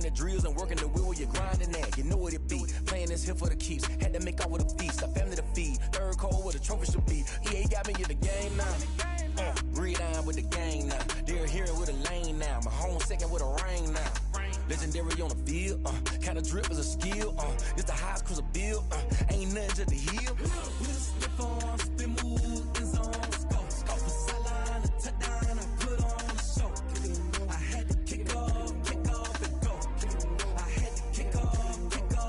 the drills and working the wheel where you're grinding at. You know what it be. Playing this here for the keeps. Had to make off with a feast. A family to feed. Third cold where the trophy should be. EA got me in the game now. Breed on with the gang now. They're here with a lane now. My home second with a ring now. Legendary on the field. Kinda drip is a skill. It's the highest cruiser bill. Ain't nothing just the heel. With a stiff on, spin move, in zone, scope. Scope for sideline, a touchdown, I put on the show. I had to kick off and go. I had to kick off and go.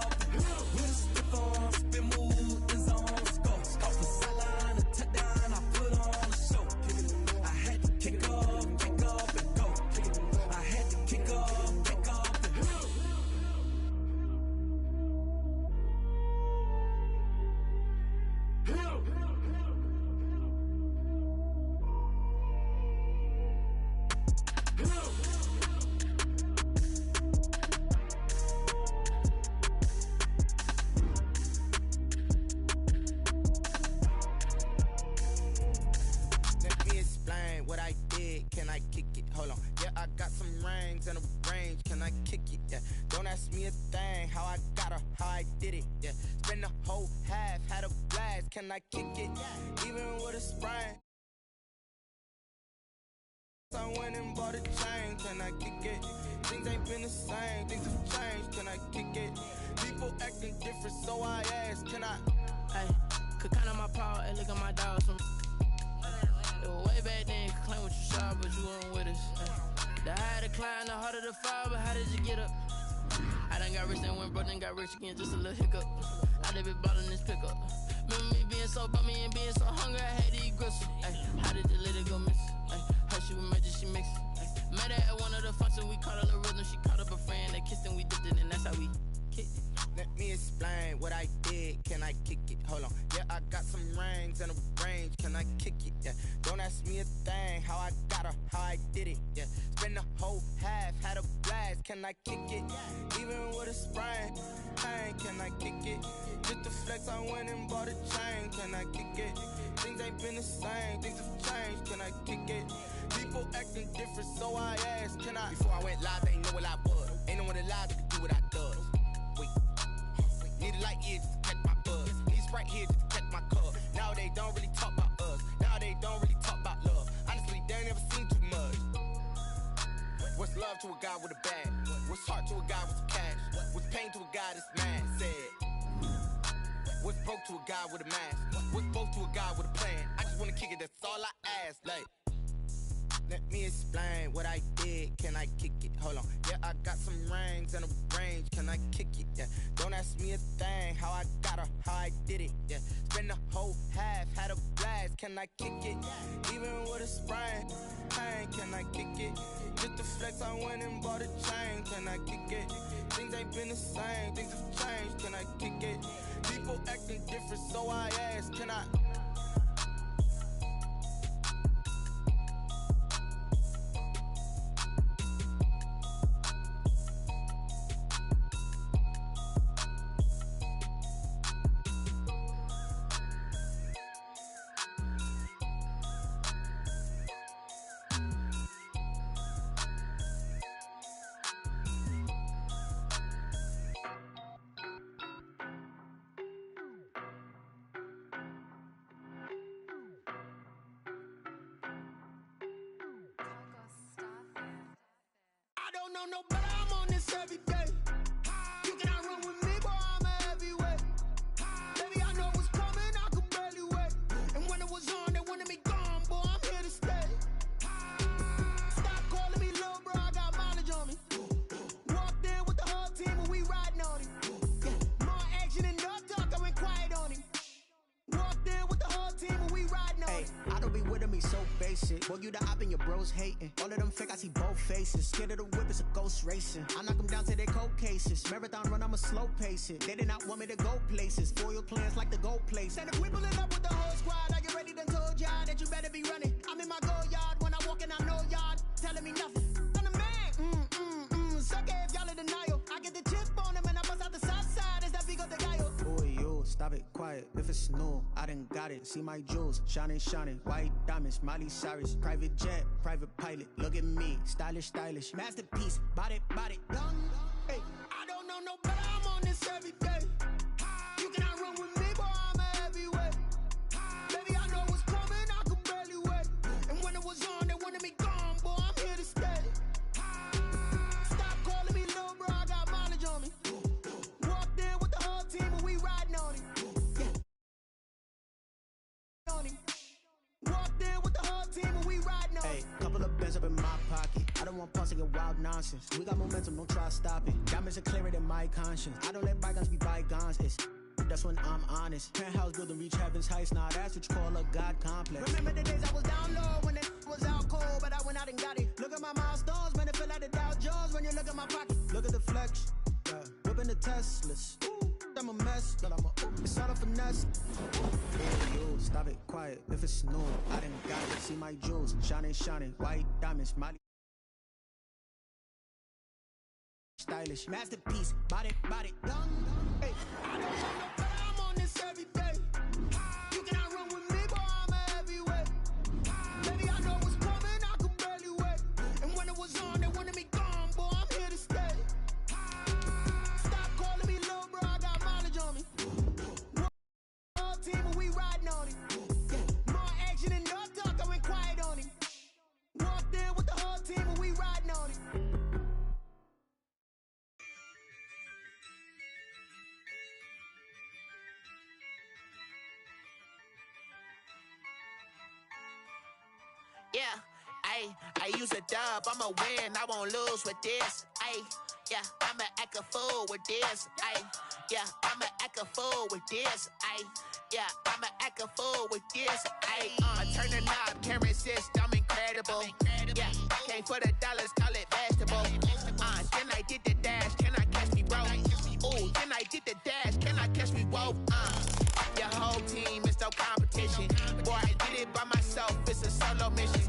With a stiff on, spin move, in zone, scope. Scope for sideline, a touchdown, I put on the show. I had to kick off and go. I had to kick off and go. Can I kick it? Hold on. Yeah, I got some rings and a range. Can I kick it? Yeah. Don't ask me a thing. How I got her, how I did it. Yeah. Spend the whole half, had a blast. Can I kick it? Even with a sprain. I went and bought a chain. Can I kick it? Things ain't been the same. Things have changed. Can I kick it? People acting different, so I ask. Can I? Hey, could count on my power and look at my dogs from. Way back then, could claim what you saw, but you weren't with us. The higher the climb, the harder the fall, but how did you get up? I done got rich and went broke, then got rich again, just a little hiccup. I done been ballin' this pickup. Remember me being so bummy and being so hungry, I had to eat gristle. How did you let it go miss? Her she was magic, she mixed. Met her at one of the functions, we caught a little rhythm, she caught up a friend, they kissed and we dipped it, and that's how we kicked it. Let me explain what I did. Can I kick it? Hold on. Yeah, I got some rings and a range. Can I kick it? Yeah. Don't ask me a thing. How I got her, how I did it. Yeah. Spend the whole half, had a blast. Can I kick it? Even with a sprain. Hey, can I kick it? Just to flex, I went and bought a chain. Can I kick it? Things ain't been the same. Things have changed. Can I kick it? People acting different, so I asked. Can I? Before I went live, they ain't know what I was. Ain't no one alive that could do what I does. Wait. Need a light here just to catch my buzz. Need Sprite here just to catch my cup. Now they don't really talk about us. Now they don't really talk about love. Honestly, they ain't never seen too much. What's love to a guy with a bag? What's heart to a guy with some cash? What's pain to a guy that's mad? Said. What's broke to a guy with a mask? What's broke to a guy with a plan? I just wanna kick it, that's all I ask. Like, let me explain what I did. Can I kick it? Hold on. Yeah, I got some rings and a range. Can I kick it? Yeah. Don't ask me a thing. How I got her, how I did it. Yeah. Spend the whole half, had a blast. Can I kick it? Even with a sprain. Hey, can I kick it? Just to flex, I went and bought a chain. Can I kick it? Things ain't been the same. Things have changed. Can I kick it? People acting different, so I ask. Can I? I don't know no better, I'm on this every day. You cannot run with me, boy, I'm a heavyweight. Baby, I know what's coming, I could barely wait. And when it was on, they wanted me gone, boy, I'm here to stay. Stop calling me little bro, I got mileage on me. Walked in with the whole team and we riding on it. Yeah. More action and no talk, I went quiet on him. Walked in with the whole team and we riding on it. I don't be with him, he's so basic. Boy, you the op and your bros hating. All of them fake, I see both faces. Scared of the whip, it's a ghost racing. I knock them down to their cold cases. Marathon run, I'ma slow pace it. They did not want me to go places. Foil plans like the gold place. And if we pulling up with the whole squad, I get ready to told y'all that you better be running. I'm in my go yard when I walk in, I know y'all telling me nothing. I'm the man, suck it if y'all in denial. I get the chip on them and I bust out the south side. Is that big of the guy? Boy, yo, stop it, quiet. If it's new, I done got it. See my jewels, shining, shining. White diamonds, Miley Cyrus. Private jet, private pilot. Look at me, stylish, stylish. Masterpiece, body, young. Hey, I don't know no better, I'm on this every day. You cannot run with me, boy, I'm a heavyweight. Baby, I know what's coming, I could barely wait. And when it was on, they wanted me gone, boy, I'm here to stay. Stop calling me little bro, I got mileage on me. Walked in with the whole team and we riding on him. Yeah. On him. Walked in with the whole team and we riding on him. Hey, couple of bins up in my pocket. I don't want pulse to get wild nonsense. We got momentum, don't try to stop it. Diamonds are clearer than my conscience. I don't let bygones be bygones. That's when I'm honest. Penthouse building, reach heaven's heights. Nah, that's what you call a God complex. Remember the days I was down low when it was out cold, but I went out and got it. Look at my milestones, man, it feel like the Dow Jones when you look at my pocket. Look at the flex, yeah. Whipping the Teslas. Ooh, I'm a mess, but it's all a finesse. Hey, you, stop it, quiet. If it's new, I didn't got it. See my jewels, shining, white diamonds, Molly. Stylish, masterpiece, body, young. Hey, I don't know no better, I'm on this every day. You cannot run with me, boy, I'm a heavyweight. Baby, I know what's coming, I could barely wait. And when it was on, they wanted me gone, boy, I'm here to stay. Stop calling me little bro, I got mileage on me. Whole team and we riding on him. Yeah. More action and no talk, I went quiet on him. Walked in with the whole team and we riding on him. Yeah, I use a dub, I'ma win, I won't lose with this. Yeah, I'ma act a fool with this. Yeah, I'ma act a fool with this. Yeah, I'ma act a fool with this. I turn the knob, can't resist, I'm incredible. Yeah, came for the dollars, call it vegetable. Then I did the dash, can I catch me, bro? Ooh, then I did the dash, can I catch me, whoa? Your whole team is no competition. Boy, I did it by myself, it's a solo mission.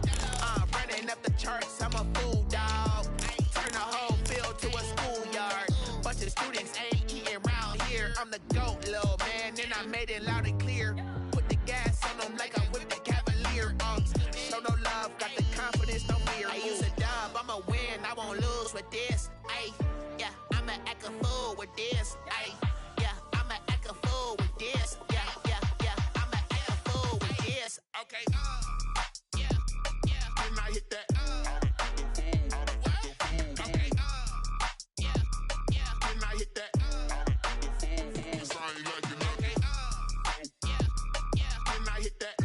Running up the charts, I'm a fool, dog. Turn the whole field to a schoolyard. Bunch of students ain't eating round here. I'm the GOAT, little man, and I made it loud and clear. Put the gas on them like I'm with the Cavalier. Show no love, got the confidence, no fear. I use a dub, I'ma win, I won't lose with this. Yeah, I'ma act a fool with this. Yeah, I'ma act a fool with this. Yeah, I'ma act a fool with this. Okay, yeah, and I hit that. Okay, yeah, and I hit that. Sorry, like you know. Okay, yeah, and I hit that.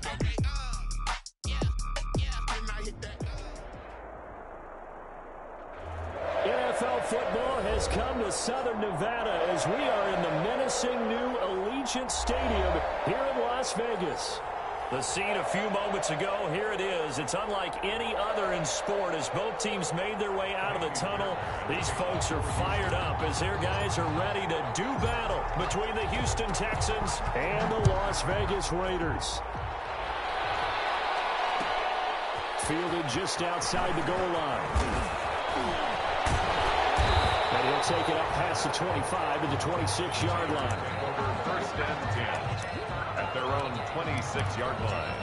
Okay, yeah, and I hit that. NFL football has come to Southern Nevada as we are in the menacing new Allegiant Stadium here in Las Vegas. The scene a few moments ago, here it is. It's unlike any other in sport as both teams made their way out of the tunnel. These folks are fired up as their guys are ready to do battle between the Houston Texans and the Las Vegas Raiders. Fielded just outside the goal line. And he'll take it up past the 25 to the 26-yard line. Over 1st and 10 at their own 26-yard line.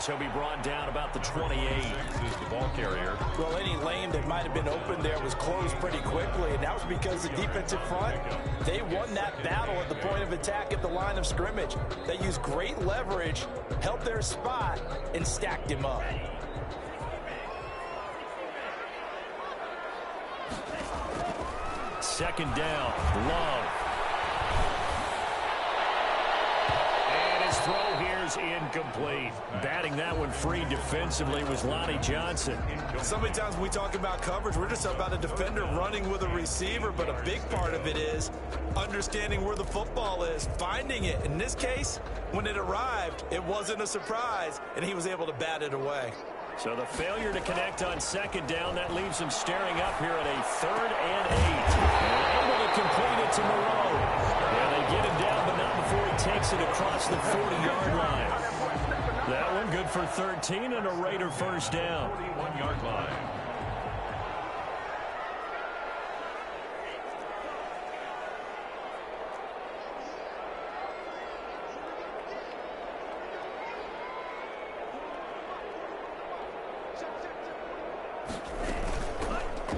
He'll be brought down about the 28. Who's the ball carrier? Well, any lane that might have been open there was closed pretty quickly, and that was because the defensive front, they won that battle at the point of attack at the line of scrimmage. They used great leverage, held their spot, and stacked him up. Second down, Love. And his throw here is is incomplete. Batting that one free defensively was Lonnie Johnson. So many times when we talk about coverage, we're just about a defender running with a receiver, but a big part of it is understanding where the football is, finding it. In this case, when it arrived, it wasn't a surprise, and he was able to bat it away. So the failure to connect on second down, that leaves him staring up here at a 3rd and 8. And able to complete it to Moreau. And they get him down, but not before he takes it across the 40-yard line. That one good for 13 and a Raider first down. 41-yard line.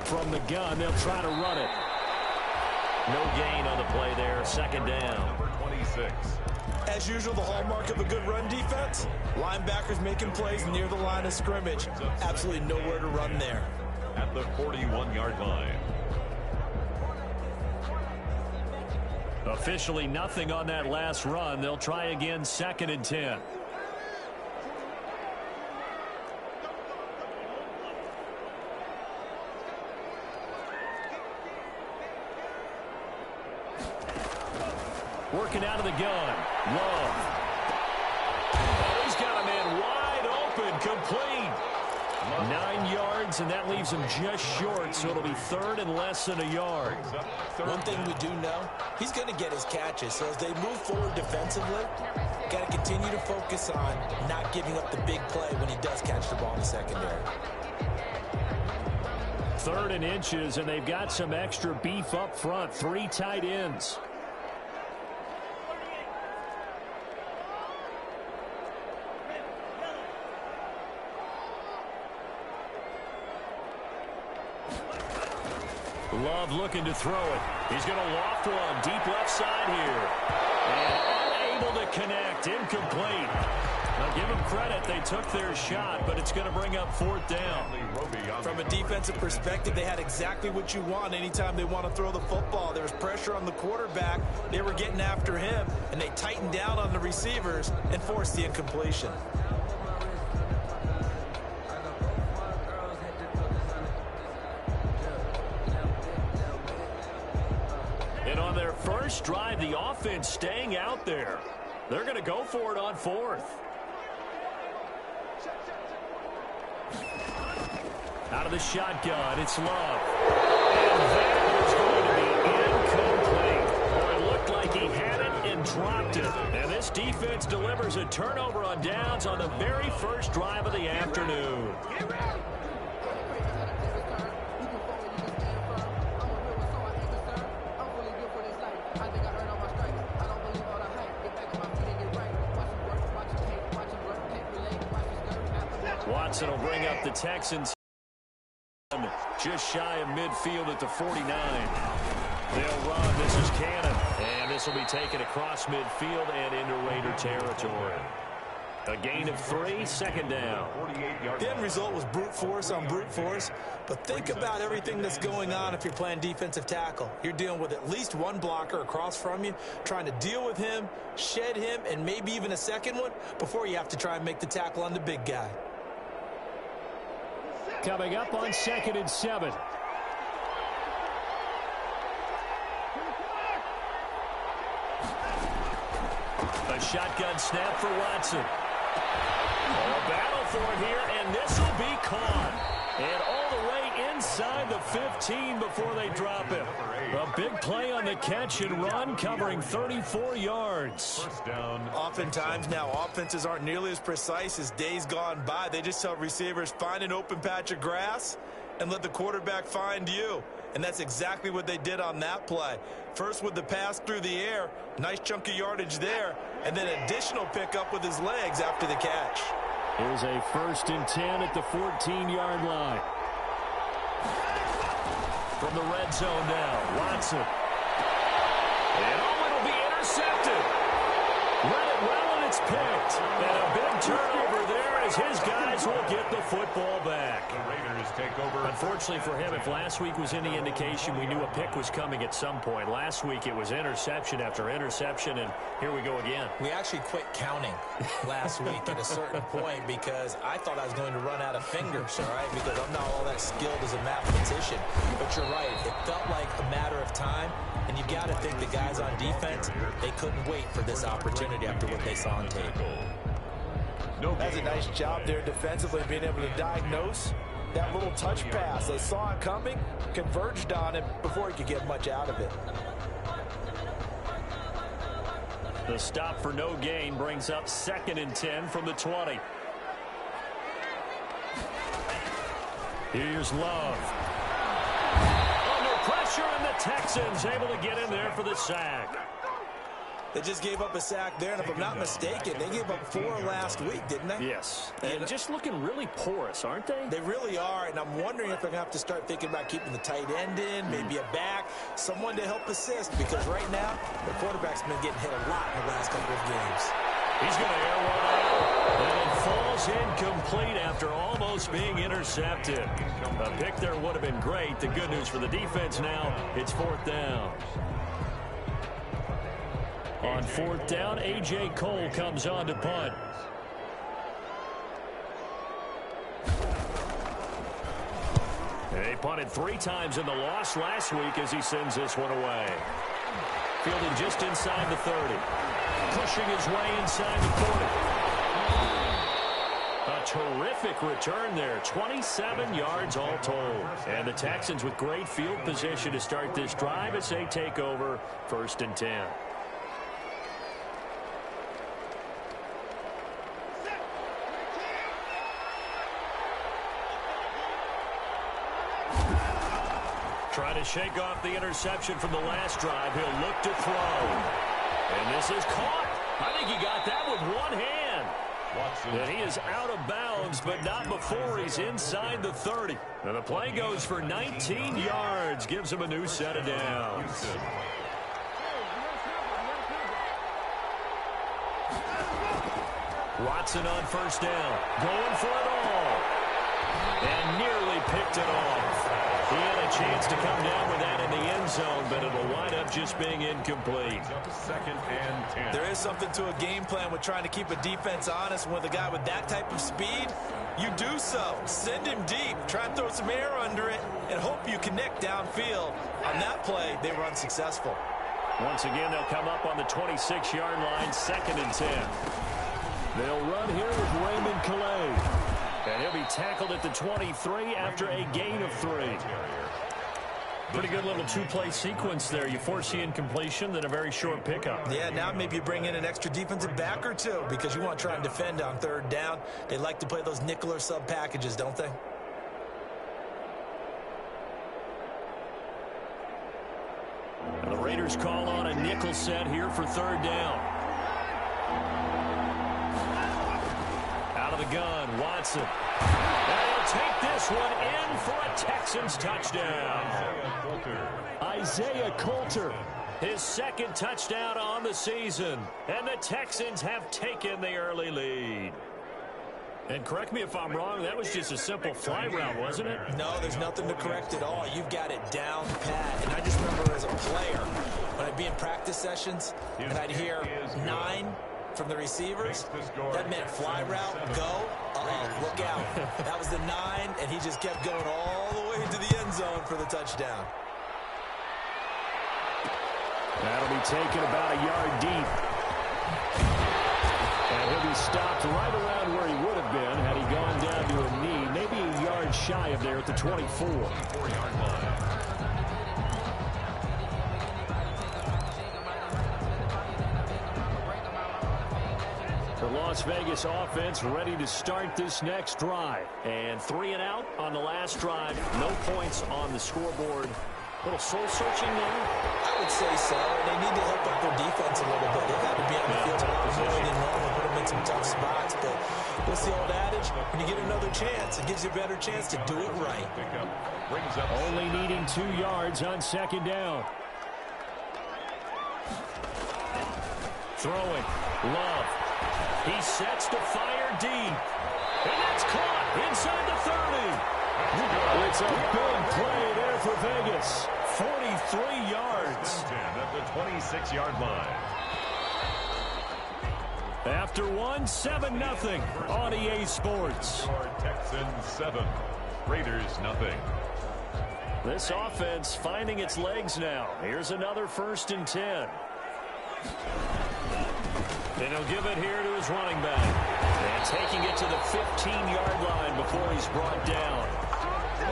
From the gun, they'll try to run it. No gain on the play there, second down. Number 26. As usual, the hallmark of a good run defense, linebackers making plays near the line of scrimmage. Absolutely nowhere to run there. At the 41-yard line. Officially nothing on that last run. They'll try again, 2nd and 10. Working out of the gun. Love. Oh, he's got a man wide open, complete. 9 yards, and that leaves him just short, so it'll be 3rd and less than a yard. One thing we do know, he's going to get his catches. So as they move forward defensively, got to continue to focus on not giving up the big play when he does catch the ball in the secondary. 3rd and inches, and they've got some extra beef up front. 3 tight ends. Love looking to throw it. He's going to loft one deep left side here. And unable to connect. Incomplete. Now give them credit. They took their shot, but it's going to bring up 4th down. From a defensive perspective, they had exactly what you want anytime they want to throw the football. There was pressure on the quarterback. They were getting after him, and they tightened down on the receivers and forced the incompletion. And on their first drive, the offense staying out there. They're going to go for it on 4th. Out of the shotgun, it's Love. And that is going to be incomplete. Or it looked like he had it and dropped it. And this defense delivers a turnover on downs on the very first drive of the afternoon. Watson will bring up the Texans just shy of midfield at the 49. They'll run. This is Cannon. And this will be taken across midfield and into Raider territory. A gain of 3, 2nd down. The end result was brute force on brute force. But think about everything that's going on if you're playing defensive tackle. You're dealing with at least one blocker across from you, trying to deal with him, shed him, and maybe even a second one before you have to try and make the tackle on the big guy. Coming up on 2nd and 7. A shotgun snap for Watson. A battle for it here, and this will be caught. And all the way inside the 15 before they drop it. A big play on the catch and run, covering 34 yards. First down. Oftentimes now, offenses aren't nearly as precise as days gone by. They just tell receivers, find an open patch of grass and let the quarterback find you. And that's exactly what they did on that play. First with the pass through the air, nice chunk of yardage there, and then additional pickup with his legs after the catch. Here's a 1st and 10 at the 14-yard line. From the red zone now, Watson. And it'll be intercepted. Read it well, and it's picked. And a big turnover there as his guys will get the football back. The Raiders take over. Unfortunately for him, if last week was any indication, we knew a pick was coming at some point. Last week it was interception after interception, and here we go again. We actually quit counting last week at a certain point because I thought I was going to run out of fingers, all right, because I'm not all that skilled as a mathematician. But you're right. It felt like a matter of time, and you've got to think the guys on defense, they couldn't wait for this opportunity after what they saw on tape. That's a nice job there defensively, being able to diagnose that little touch pass. They saw it coming, converged on it before he could get much out of it. The stop for no gain brings up 2nd and 10 from the 20. Here's Love. Under pressure, and the Texans able to get in there for the sack. They just gave up a sack there, and if I'm not mistaken, they gave up 4 last week, didn't they? Yes. And just looking really porous, aren't they? They really are, and I'm wondering if they're going to have to start thinking about keeping the tight end in, maybe a back, someone to help assist, because right now, the quarterback's been getting hit a lot in the last couple of games. He's going to air one out, and it falls incomplete after almost being intercepted. A pick there would have been great. The good news for the defense now, it's 4th down. On 4th down, A.J. Cole comes on to punt. He punted 3 times in the loss last week as he sends this one away. Fielded just inside the 30. Pushing his way inside the 40. A terrific return there. 27 yards all told. And the Texans with great field position to start this drive as they take over 1st and 10. Trying to shake off the interception from the last drive. He'll look to throw. And this is caught. I think he got that with one hand. And he is out of bounds, but not before he's inside the 30. And the play goes for 19 yards. Gives him a new set of downs. Watson on 1st down. Going for it all. And nearly picked it off. He had a chance to come down with that in the end zone, but it'll wind up just being incomplete. 2nd and 10. There is something to a game plan with trying to keep a defense honest. With a guy with that type of speed, you do so. Send him deep. Try and throw some air under it and hope you connect downfield. On that play, they were unsuccessful. Once again, they'll come up on the 26-yard line, 2nd and 10. They'll run here with Raymond Calais. And he'll be tackled at the 23 after a gain of 3. Pretty good little 2-play sequence there. You force the incompletion, then a very short pickup. Yeah, now maybe you bring in an extra defensive back or 2 because you want to try and defend on 3rd down. They like to play those nickel or sub packages, don't they? And the Raiders call on a nickel set here for 3rd down. Out of the gun, Watson. And he'll take this one in for a Texans touchdown. Isaiah Coulter, his 2nd touchdown on the season. And the Texans have taken the early lead. And correct me if I'm wrong, that was just a simple fly route, wasn't it? No, there's nothing to correct at all. You've got it down pat. And I just remember as a player, when I'd be in practice sessions, and I'd hear 9 from the receivers, that meant fly route, go, look out. That was the 9, and he just kept going all the way to the end zone for the touchdown. That'll be taken about a yard deep. And he'll be stopped right around where he would have been had he gone down to a knee, maybe a yard shy of there at the 24. 4-yard line. The Las Vegas offense ready to start this next drive. And 3 and out on the last drive. No points on the scoreboard. A little soul-searching there. I would say so. They need to help up their defense a little bit. They've had to be on the field a lot more than normal, put them in some tough spots. But what's the old adage? When you get another chance, it gives you a better chance to do it right. Only needing 2 yards on 2nd down. Throwing. Love. He sets to fire deep. And that's caught inside the 30. It's a big play there for Vegas. 43 yards. At the 26-yard line. After one, 7-0 on EA Sports. Texans 7, Raiders 0. This offense finding its legs now. Here's another 1st and 10. And he'll give it here to his running back. And taking it to the 15-yard line before he's brought down.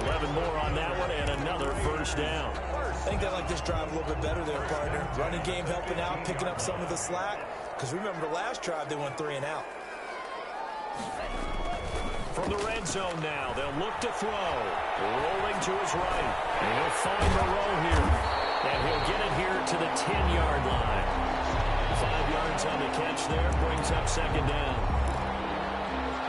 11 more on that one and another 1st down. I think they like this drive a little bit better there, partner. Running game helping out, picking up some of the slack. Because remember the last drive, they went 3 and out. From the red zone now, they'll look to throw. Rolling to his right. And he'll find the row here. And he'll get it here to the 10-yard line. 5 yards on the catch there, brings up 2nd down.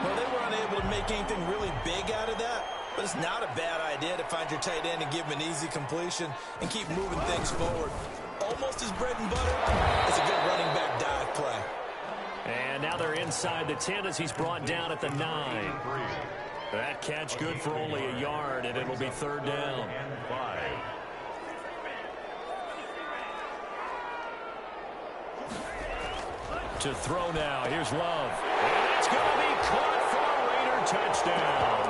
Well, they were unable to make anything really big out of that. But it's not a bad idea to find your tight end and give him an easy completion and keep moving things forward. Almost his bread and butter is a good running back dive play. And now they're inside the 10 as he's brought down at the 9. That catch good for only a yard, and it'll be 3rd down. To throw now. Here's Love. And it's going to be caught for a Raider touchdown.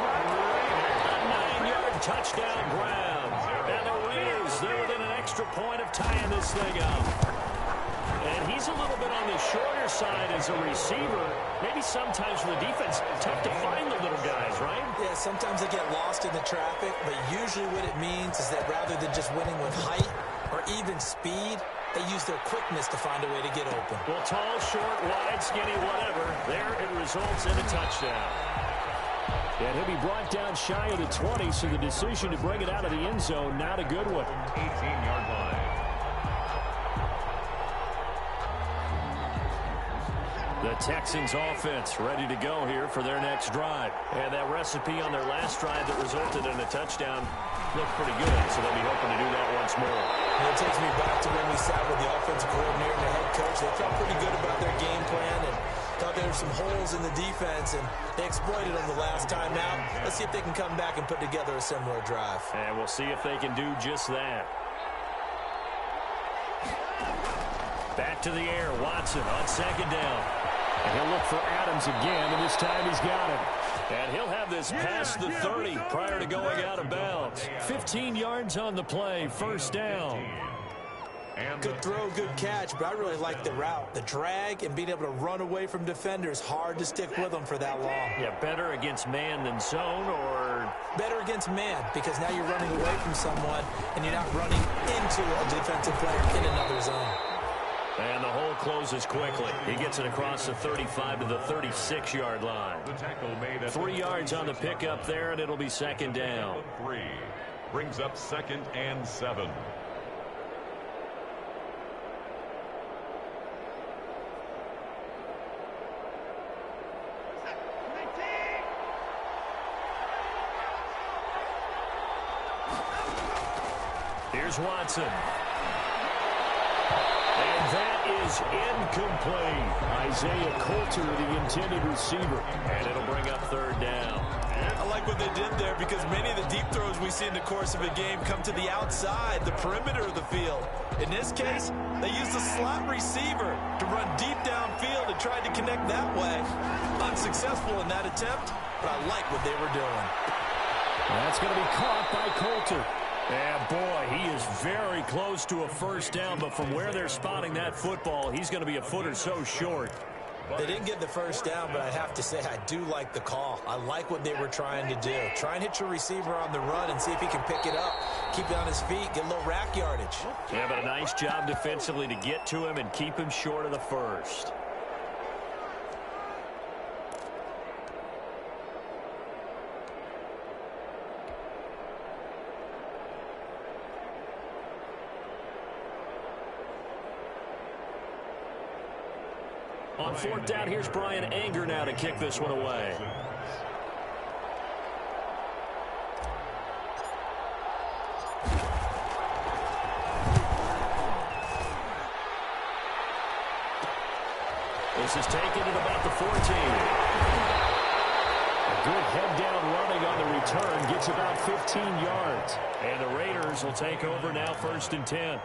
A 9-yard touchdown grab. And the Raiders, they're within an extra point of tying this thing up. And he's a little bit on the shorter side as a receiver. Maybe sometimes for the defense, tough to find the little guys, right? Yeah, sometimes they get lost in the traffic, but usually what it means is that rather than just winning with height or even speed, they use their quickness to find a way to get open. Well, tall, short, wide, skinny, whatever. There it results in a touchdown. And he'll be brought down shy of the 20, so the decision to bring it out of the end zone, not a good one. 18-yard line. The Texans offense ready to go here for their next drive. And that recipe on their last drive that resulted in a touchdown looked pretty good, so they'll be hoping to do that once more. And it takes me back to when we sat with the offensive coordinator and the head coach. They felt pretty good about their game plan and thought there were some holes in the defense, and they exploited them the last time out. Let's see if they can come back and put together a similar drive. And we'll see if they can do just that. Back to the air, Watson on 2nd down. And he'll look for Adams again, and this time he's got him. And he'll have this past the 30 prior to going out of bounds. 15 yards on the play, 1st down. Good throw, good catch, but I really like the route. The drag and being able to run away from defenders, hard to stick with them for that long. Yeah, better against man than zone, or? Better against man, because now you're running away from someone, and you're not running into a defensive player in another zone. And the hole closes quickly. He gets it across the 35 to the 36-yard line. 3 yards on the pickup there, and it'll be 2nd down. 3 brings up 2nd and 7. Here's Watson. And that is incomplete. Isaiah Coulter, the intended receiver. And it'll bring up 3rd down. I like what they did there because many of the deep throws we see in the course of a game come to the outside, the perimeter of the field. In this case, they used a slot receiver to run deep downfield and tried to connect that way. Unsuccessful in that attempt, but I like what they were doing. That's going to be caught by Coulter. And boy, he is very close to a 1st down, but from where they're spotting that football, he's going to be a foot or so short. They didn't get the 1st down, but I have to say I do like the call. I like what they were trying to do. Try and hit your receiver on the run and see if he can pick it up. Keep it on his feet, get a little rack yardage. Yeah, but a nice job defensively to get to him and keep him short of the 1st. On 4th down, here's Brian Anger now to kick this one away. This is taken at about the 14. A good head-down running on the return. Gets about 15 yards. And the Raiders will take over now, 1st and 10.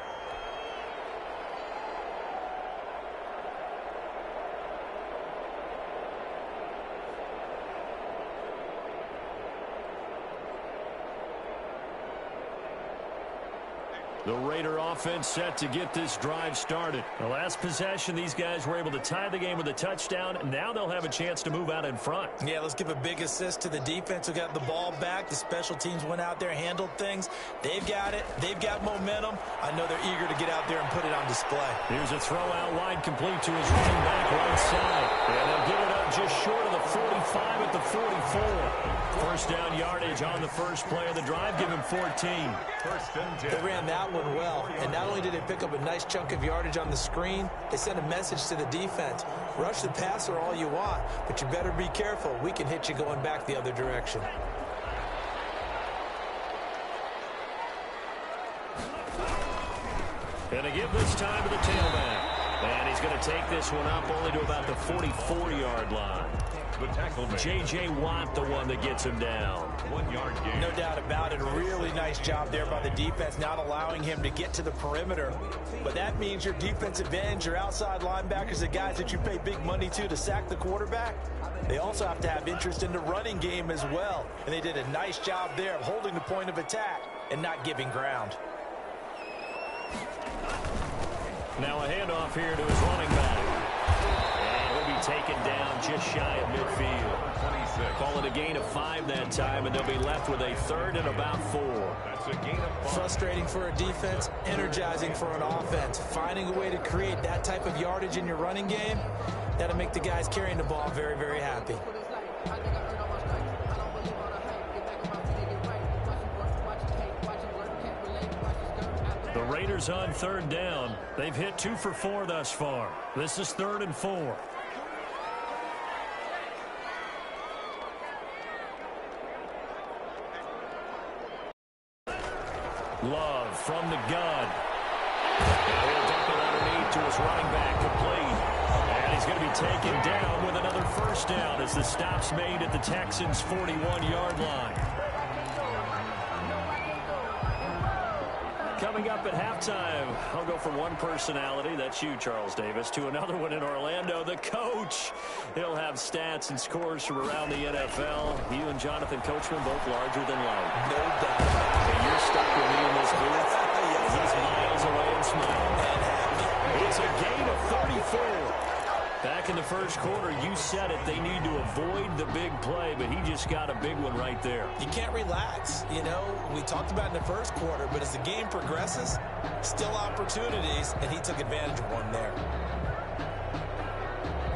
The Raider offense set to get this drive started. The last possession, these guys were able to tie the game with a touchdown. Now they'll have a chance to move out in front. Yeah, let's give a big assist to the defense who got the ball back. The special teams went out there, handled things. They've got it. They've got momentum. I know they're eager to get out there and put it on display. Here's a throw out wide, complete to his running back right side. And they'll give it up just short of the 45 at the 44. First down yardage on the first play of the drive. Give him 14. 1st and 10. They ran that one well, and not only did they pick up a nice chunk of yardage on the screen, they sent a message to the defense. Rush the passer all you want, but you better be careful. We can hit you going back the other direction. And to give this time to the tailback. And he's going to take this one up only to about the 44-yard line. The tackle man. J.J. Watt, the one that gets him down. 1 yard gain. No doubt about it. A really nice job there by the defense, not allowing him to get to the perimeter. But that means your defensive ends, your outside linebackers, the guys that you pay big money to sack the quarterback, they also have to have interest in the running game as well. And they did a nice job there of holding the point of attack and not giving ground. Now a handoff here to his running back. And he'll be taken down just shy of midfield. 26. Call it a gain of 5 that time, and they'll be left with a 3rd and about 4. That's a gain of 5. Frustrating for a defense, energizing for an offense. Finding a way to create that type of yardage in your running game, that'll make the guys carrying the ball very, very happy. The Raiders on 3rd down. They've hit 2 for 4 thus far. This is 3rd and 4. Love from the gun. And he'll dump it underneath to his running back, complete. And he's going to be taken down with another 1st down as the stop's made at the Texans' 41-yard line. Coming up at halftime, I'll go from one personality, that's you, Charles Davis, to another one in Orlando, the coach. He'll have stats and scores from around the NFL. You and Jonathan Coachman, both larger than life. No doubt. And you're stuck with me in this booth. He's miles away and smiling. It's a gain of 34. Back in the first quarter, you said it, they need to avoid the big play, but he just got a big one right there. You can't relax. You know, we talked about it in the first quarter, but as the game progresses, still opportunities, and he took advantage of one there.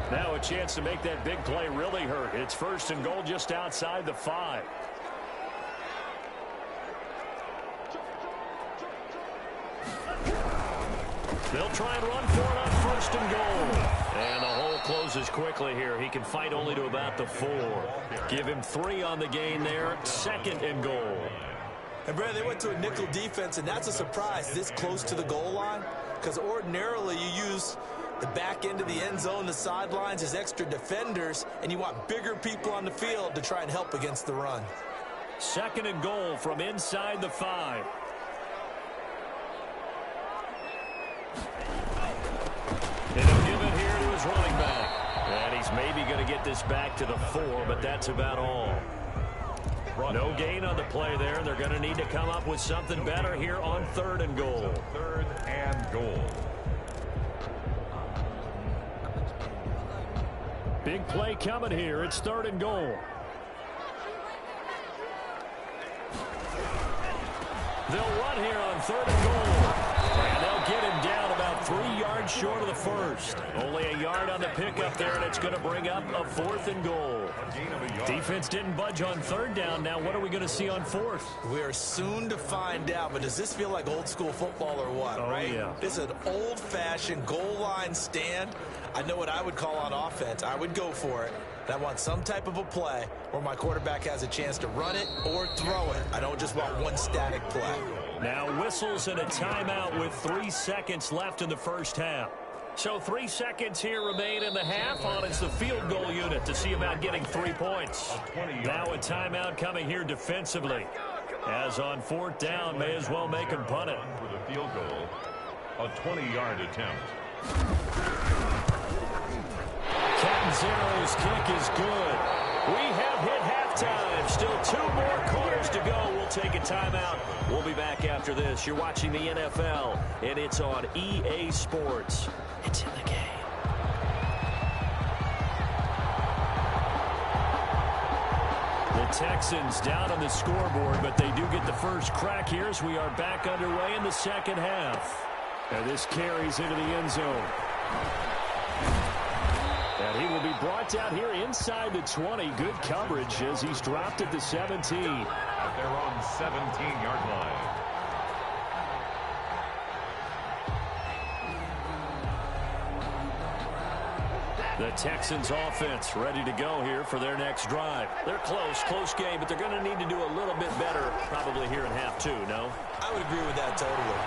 Now a chance to make that big play really hurt. It's 1st and goal just outside the 5. They'll try and run for it on 1st and goal. And the hole closes quickly here. He can fight only to about the 4. Give him 3 on the gain there. 2nd and goal. And, Brad, they went to a nickel defense, and that's a surprise this close to the goal line, because ordinarily you use the back end of the end zone, the sidelines as extra defenders, and you want bigger people on the field to try and help against the run. 2nd and goal from inside the 5. And he'll give it here to his running back. And he's maybe going to get this back to the 4, but that's about all. No gain on the play there. They're going to need to come up with something better here on 3rd and goal. 3rd and goal. Big play coming here. It's 3rd and goal. They'll run here on 3rd and goal. And they'll get him down about 3 yards short of the 1st. Only a yard on the pickup there, and it's going to bring up a 4th and goal. Defense didn't budge on 3rd down. Now what are we going to see on 4th? We are soon to find out, but does this feel like old school football or what, right? Yeah. This is an old-fashioned goal line stand. I know what I would call on offense. I would go for it. And I want some type of a play where my quarterback has a chance to run it or throw it. I don't just want one static play. Now whistles and a timeout with 3 seconds left in the first half. So 3 seconds here remain in the half on it's the field goal unit to see about getting 3 points. Now a timeout coming here defensively. As on 4th down, may as well make him punt it. For the field goal, a 20-yard attempt. Catanzaro's kick is good. We have hit halftime. Still 2 more quarters to go. We'll take a timeout. We'll be back after this. You're watching the NFL, and it's on EA Sports. It's in the game. The Texans down on the scoreboard, but they do get the first crack here as we are back underway in the second half. And this carries into the end zone. And he will be brought down here inside the 20. Good coverage as he's dropped at the 17. At their own 17-yard line. The Texans offense ready to go here for their next drive. They're close game, but they're going to need to do a little bit better probably here in half 2, no? I would agree with that totally.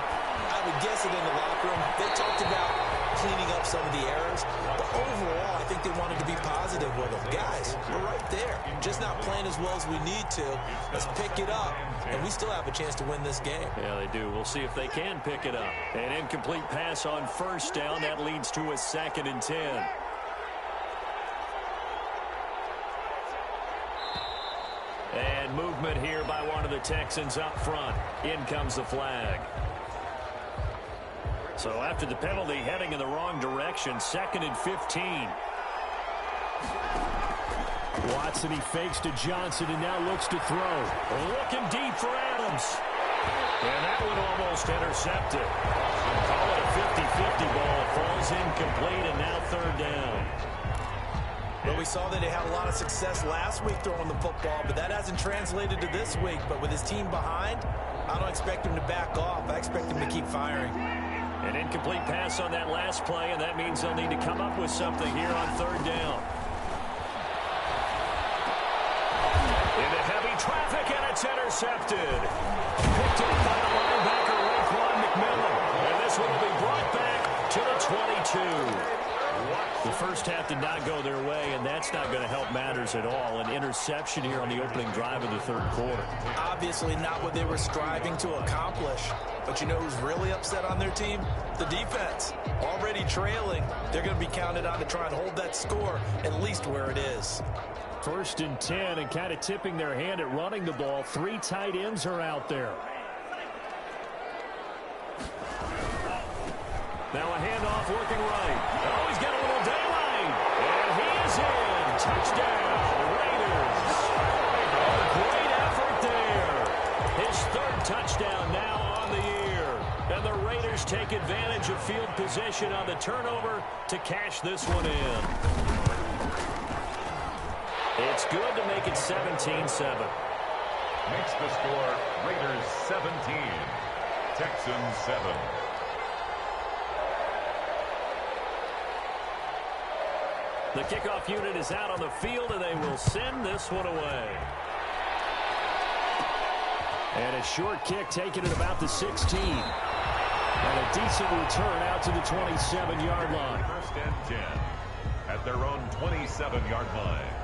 I would guess it in the locker room. They talked about cleaning up some of the errors, but overall, I think they wanted to be positive with them. Guys, we're right there. Just not playing as well as we need to. Let's pick it up, and we still have a chance to win this game. Yeah, they do. We'll see if they can pick it up. An incomplete pass on 1st down. That leads to a 2nd and 10. And movement here by one of the Texans up front. In comes the flag. So after the penalty, heading in the wrong direction, 2nd and 15. Watson, he fakes to Johnson and now looks to throw. Looking deep for Adams. And that one almost intercepted. Call it a 50-50 ball. Falls incomplete and now 3rd down. Well, we saw that he had a lot of success last week throwing the football, but that hasn't translated to this week. But with his team behind, I don't expect him to back off. I expect him to keep firing. An incomplete pass on that last play, and that means they'll need to come up with something here on 3rd down. Into heavy traffic, and it's intercepted. Picked up by the linebacker, Raekwon McMillan. And this one will be brought back to the 22. The first half did not go their way, and that's not going to help matters at all. An interception here on the opening drive of the 3rd quarter. Obviously not what they were striving to accomplish. But you know who's really upset on their team? The defense. Already trailing. They're going to be counted on to try and hold that score at least where it is. 1st and 10, and kind of tipping their hand at running the ball. 3 tight ends are out there. Now a handoff working right. Oh, he's got a little daylight. And he is in. Touchdown, Raiders. Great effort there. His 3rd touchdown now on the year. And the Raiders take advantage of field position on the turnover to cash this one in. It's good to make it 17-7. Makes the score Raiders 17, Texans 7. The kickoff unit is out on the field, and they will send this one away. And a short kick taken at about the 16. And a decent return out to the 27-yard line. 1st and 10 at their own 27-yard line.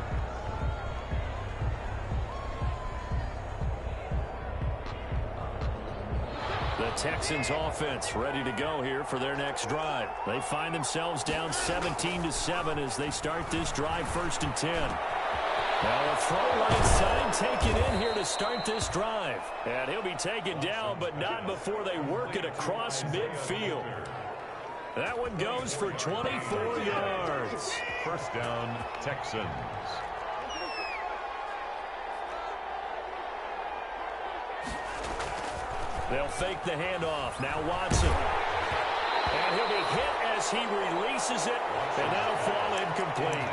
The Texans offense ready to go here for their next drive. They find themselves down 17-7 as they start this drive 1st and 10. Now a throw right side taken in here to start this drive. And he'll be taken down, but not before they work it across midfield. That one goes for 24 yards. 1st down, Texans. They'll fake the handoff. Now Watson. And he'll be hit as he releases it, and that'll fall incomplete.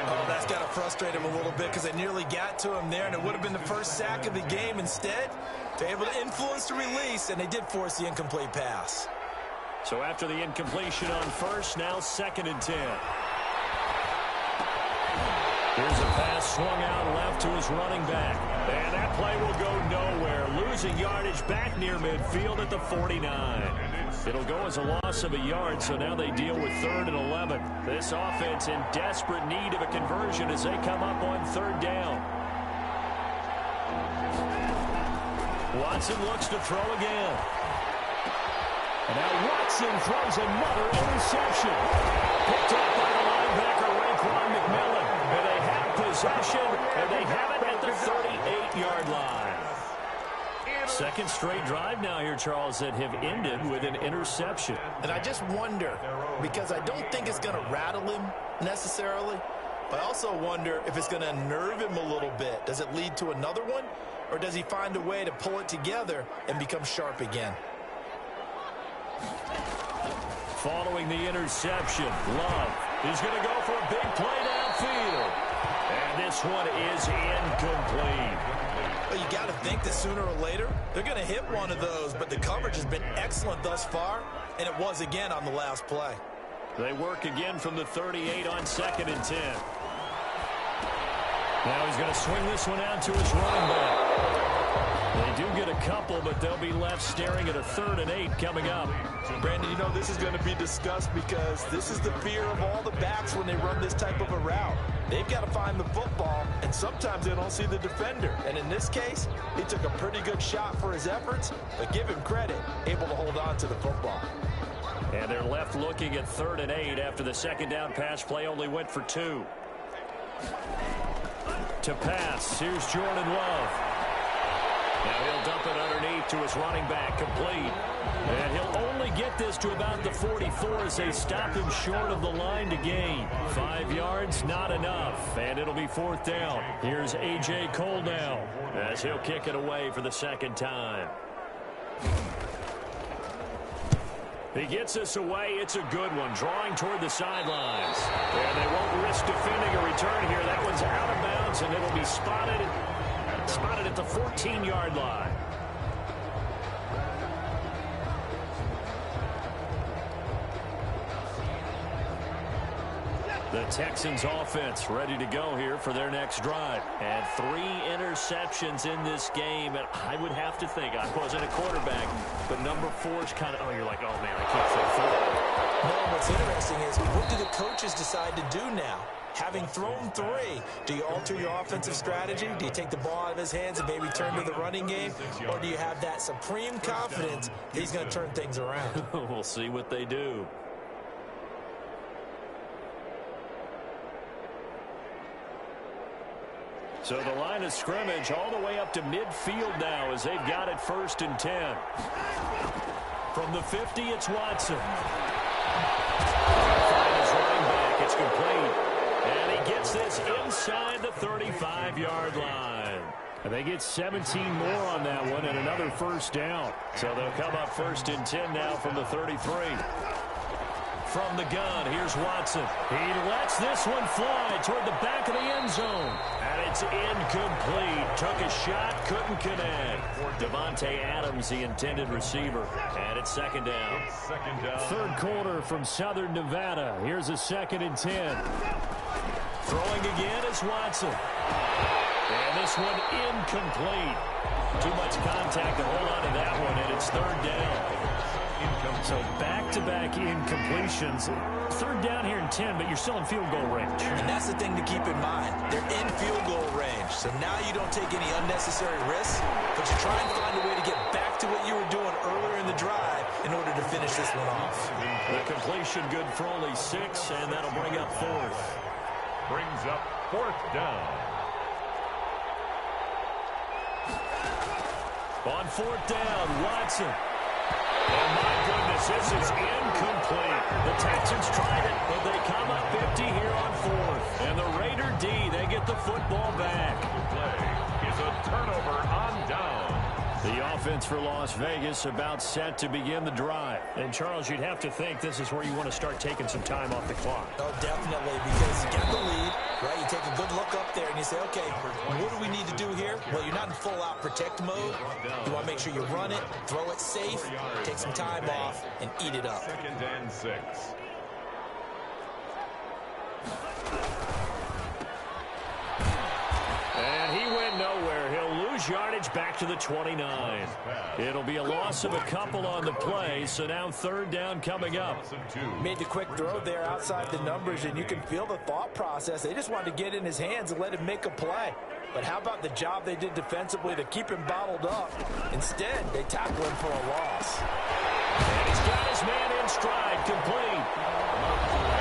Oh, that's got to frustrate him a little bit because they nearly got to him there, and it would have been the first sack of the game. Instead, they're able to influence the release, and they did force the incomplete pass. So after the incompletion on 1st, now 2nd and 10. Here's a pass swung out left to his running back. And that play will go nowhere. Losing yardage back near midfield at the 49. It'll go as a loss of a yard, so now they deal with 3rd and 11. This offense in desperate need of a conversion as they come up on 3rd down. Watson looks to throw again. And now Watson throws another interception. Picked up by the linebacker, Raekwon McMillan. And they have possession, and they have it at the 38-yard line. Second straight drive now here, Charles, that have ended with an interception. And I just wonder, because I don't think it's going to rattle him necessarily, but I also wonder if it's going to unnerve him a little bit. Does it lead to another one, or does he find a way to pull it together and become sharp again? Following the interception, Love is going to go for a big play downfield. And this one is incomplete. Well, you got to think that sooner or later they're going to hit one of those, but the coverage has been excellent thus far, and it was again on the last play. They work again from the 38 on 2nd and 10. Now he's going to swing this one out to his running back. They do get a couple, but they'll be left staring at a 3rd and 8 coming up. Brandon, you know this is going to be discussed because this is the fear of all the backs when they run this type of a route. They've got to find the football, and sometimes they don't see the defender. And in this case, he took a pretty good shot for his efforts, but give him credit, able to hold on to the football. And they're left looking at 3rd and 8 after the 2nd down pass play only went for 2. To pass, here's Jordan Love. Now he'll dump it underneath to his running back, complete. And he'll only get this to about the 44 as they stop him short of the line to gain. 5 yards, not enough. And it'll be 4th down. Here's A.J. Cole now as he'll kick it away for the 2nd time. He gets this away. It's a good one, drawing toward the sidelines. And they won't risk defending a return here. That one's out of bounds, and it'll be spotted at the 14-yard line. The Texans offense ready to go here for their next drive. And 3 interceptions in this game. And I would have to think, I wasn't a quarterback, but number 4 is kind of, you're like, oh, man, I can't throw 4. No, what's interesting is, what do the coaches decide to do now? Having thrown 3, do you alter your offensive strategy? Do you take the ball out of his hands and maybe turn to the running game? Or do you have that supreme confidence that he's going to turn things around? We'll see what they do. So the line of scrimmage all the way up to midfield now as they've got it 1st and 10. From the 50, it's Watson. Find his running back. It's complete. And he gets this inside the 35-yard line. And they get 17 more on that one and another 1st down. So they'll come up 1st and 10 now from the 33. From the gun, here's Watson. He lets this one fly toward the back of the end zone. And it's incomplete. Took a shot, couldn't connect. Devontae Adams, the intended receiver. And it's 2nd down. 3rd quarter from Southern Nevada. Here's a 2nd and 10. Throwing again is Watson. And this one incomplete. Too much contact to hold on to that one, and it's 3rd down. So back-to-back incompletions. 3rd down here in 10, but you're still in field goal range. And that's the thing to keep in mind. They're in field goal range. So now you don't take any unnecessary risks, but you try and find a way to get back to what you were doing earlier in the drive in order to finish this one off. The completion good for only 6, and that'll bring up 4th. Brings up 4th down. On 4th down, Watson. And my goodness, this is incomplete. The Texans tried it, but they come up 50 here on 4th. And the Raider D, they get the football back. The play is a turnover on down. The offense for Las Vegas about set to begin the drive. And, Charles, you'd have to think this is where you want to start taking some time off the clock. Oh, definitely, because you get the lead, right? You take a good look up there and you say, okay, what do we need to do here? Well, you're not in full-out protect mode. You want to make sure you run it, throw it safe, take some time off, and eat it up. 2nd and 6. lose yardage back to the 29. It'll be a loss of a couple on the play, so now third down coming up. Made the quick throw there outside the numbers, and you can feel the thought process. They just wanted to get in his hands and let him make a play. But how about the job they did defensively to keep him bottled up? Instead, they tackle him for a loss. And he's got his man in stride, complete.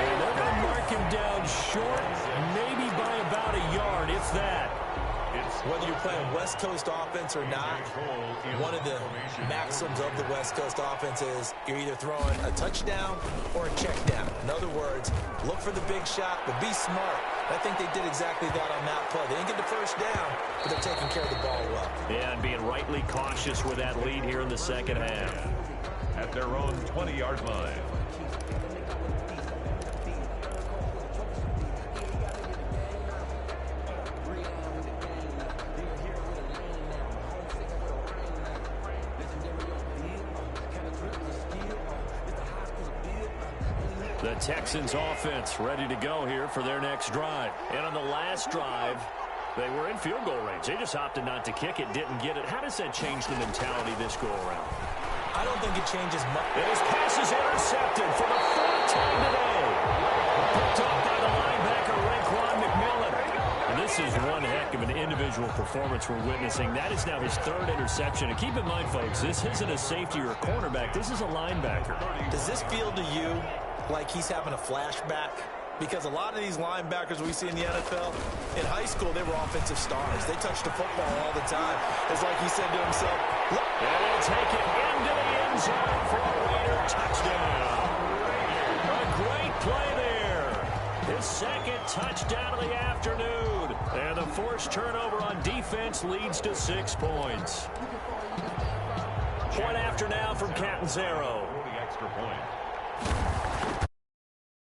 And they're going to mark him down short, maybe by about a yard, if that. Whether you're playing West Coast offense or not, one of the maxims of the West Coast offense is you're either throwing a touchdown or a check down. In other words, look for the big shot, but be smart. I think they did exactly that on that play. They didn't get the first down, but they're taking care of the ball well. Yeah, and being rightly cautious with that lead here in the second half. At their own 20-yard line. The Texans offense ready to go here for their next drive. And on the last drive, they were in field goal range. They just opted not to kick it, didn't get it. How does that change the mentality this go around? I don't think it changes much. And his pass is intercepted for the fourth time today. Picked off by the linebacker, Raekwon McMillan. And this is one heck of an individual performance we're witnessing. That is now his third interception. And keep in mind, folks, this isn't a safety or a cornerback. This is a linebacker. Does this feel to you like he's having a flashback? Because a lot of these linebackers we see in the NFL, in high school, they were offensive stars. They touched the football all the time. It's like he said to himself, look. And he'll take it into the end zone for a Raider touchdown. A great play there. His second touchdown of the afternoon. And the forced turnover on defense leads to 6 points. Point after now from Catanzaro. For the extra point.